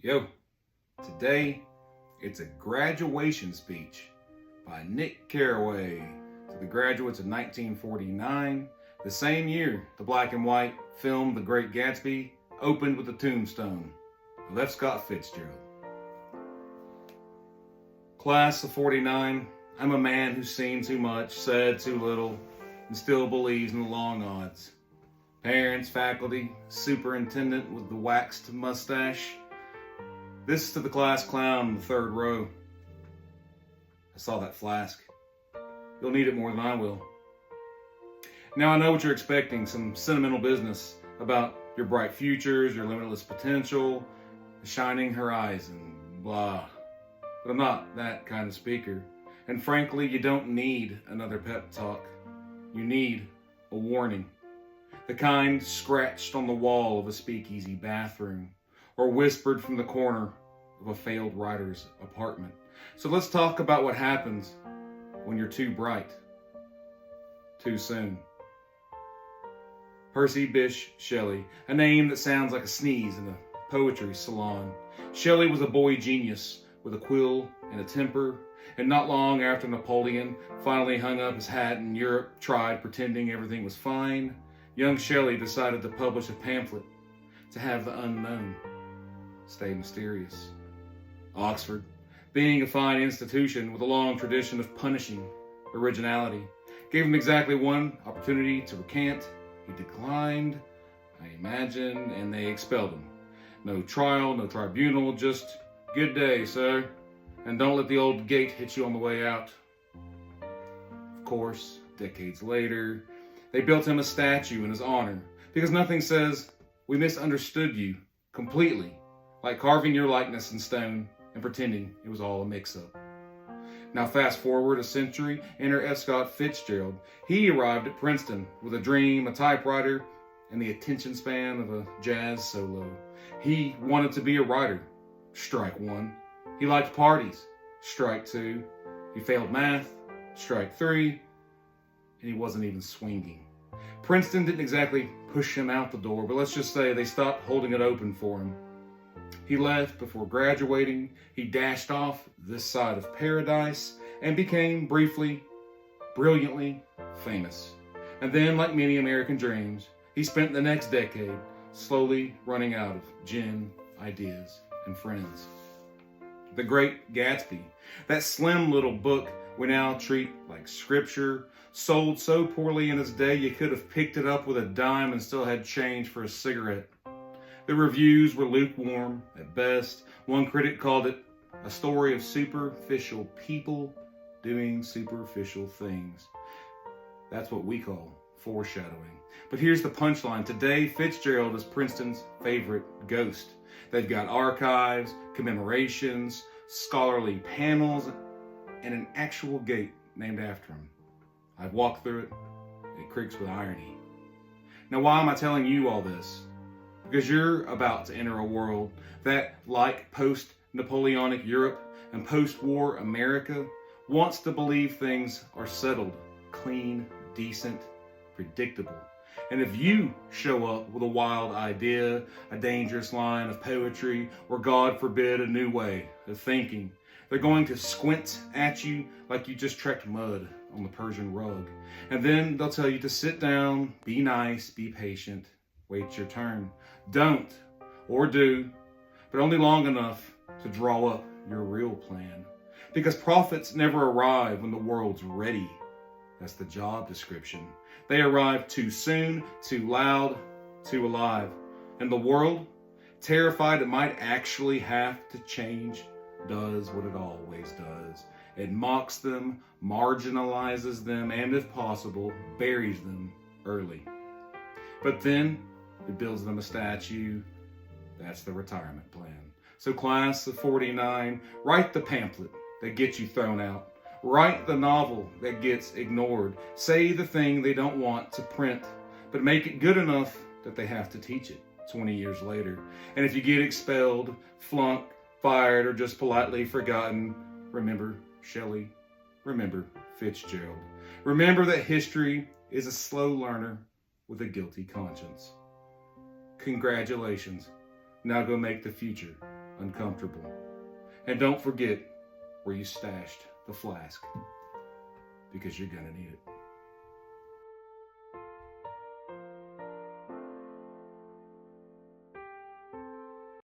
Yo, today it's a graduation speech by Nick Carraway to the graduates of 1949, the same year the black and white film The Great Gatsby opened with a tombstone of F. Scott Fitzgerald. Class of 49, I'm a man who's seen too much, said too little, and still believes in the long odds. Parents, faculty, superintendent with the waxed mustache. This to the class clown in the third row. I saw that flask. You'll need it more than I will. Now I know what you're expecting, some sentimental business about your bright futures, your limitless potential, the shining horizon, blah. But I'm not that kind of speaker. And frankly, you don't need another pep talk. You need a warning. The kind scratched on the wall of a speakeasy bathroom, or whispered from the corner of a failed writer's apartment. So let's talk about what happens when you're too bright, too soon. Percy Bysshe Shelley, a name that sounds like a sneeze in a poetry salon. Shelley was a boy genius with a quill and a temper, and not long after Napoleon finally hung up his hat and Europe tried pretending everything was fine, young Shelley decided to publish a pamphlet to have the unknown stay mysterious. Oxford, being a fine institution with a long tradition of punishing originality, gave him exactly one opportunity to recant. He declined, I imagine, and they expelled him. No trial, no tribunal, just good day, sir, and don't let the old gate hit you on the way out. Of course, decades later, they built him a statue in his honor, because nothing says, we misunderstood you completely, like carving your likeness in stone and pretending it was all a mix-up. Now fast forward a century, enter F. Scott Fitzgerald. He arrived at Princeton with a dream, a typewriter, and the attention span of a jazz solo. He wanted to be a writer. Strike one. He liked parties. Strike two. He failed math. Strike three. And he wasn't even swinging. Princeton didn't exactly push him out the door, but let's just say they stopped holding it open for him. He left before graduating. He dashed off this side of paradise and became briefly, brilliantly famous. And then, like many American dreams, he spent the next decade slowly running out of gin, ideas, and friends. The Great Gatsby, that slim little book we now treat like scripture, sold so poorly in its day you could have picked it up with a dime and still had change for a cigarette. The reviews were lukewarm at best. One critic called it a story of superficial people doing superficial things. That's what we call foreshadowing. But here's the punchline. Today, Fitzgerald is Princeton's favorite ghost. They've got archives, commemorations, scholarly panels, and an actual gate named after him. I've walked through it. It creaks with irony. Now, why am I telling you all this? Because you're about to enter a world that, like post-Napoleonic Europe and post-war America, wants to believe things are settled, clean, decent, predictable. And if you show up with a wild idea, a dangerous line of poetry, or God forbid, a new way of thinking, they're going to squint at you like you just trekked mud on the Persian rug. And then they'll tell you to sit down, be nice, be patient, wait your turn. Don't, or do, but only long enough to draw up your real plan. Because prophets never arrive when the world's ready. That's the job description. They arrive too soon, too loud, too alive. And the world, terrified it might actually have to change, does what it always does. It mocks them, marginalizes them, and if possible, buries them early. But then, it builds them a statue. That's the retirement plan. So class of 49, write the pamphlet that gets you thrown out. Write the novel that gets ignored. Say the thing they don't want to print, but make it good enough that they have to teach it 20 years later. And if you get expelled, flunked, fired, or just politely forgotten, remember Shelley. Remember Fitzgerald. Remember that history is a slow learner with a guilty conscience. Congratulations. Now go make the future uncomfortable. And don't forget where you stashed the flask, because you're gonna need it.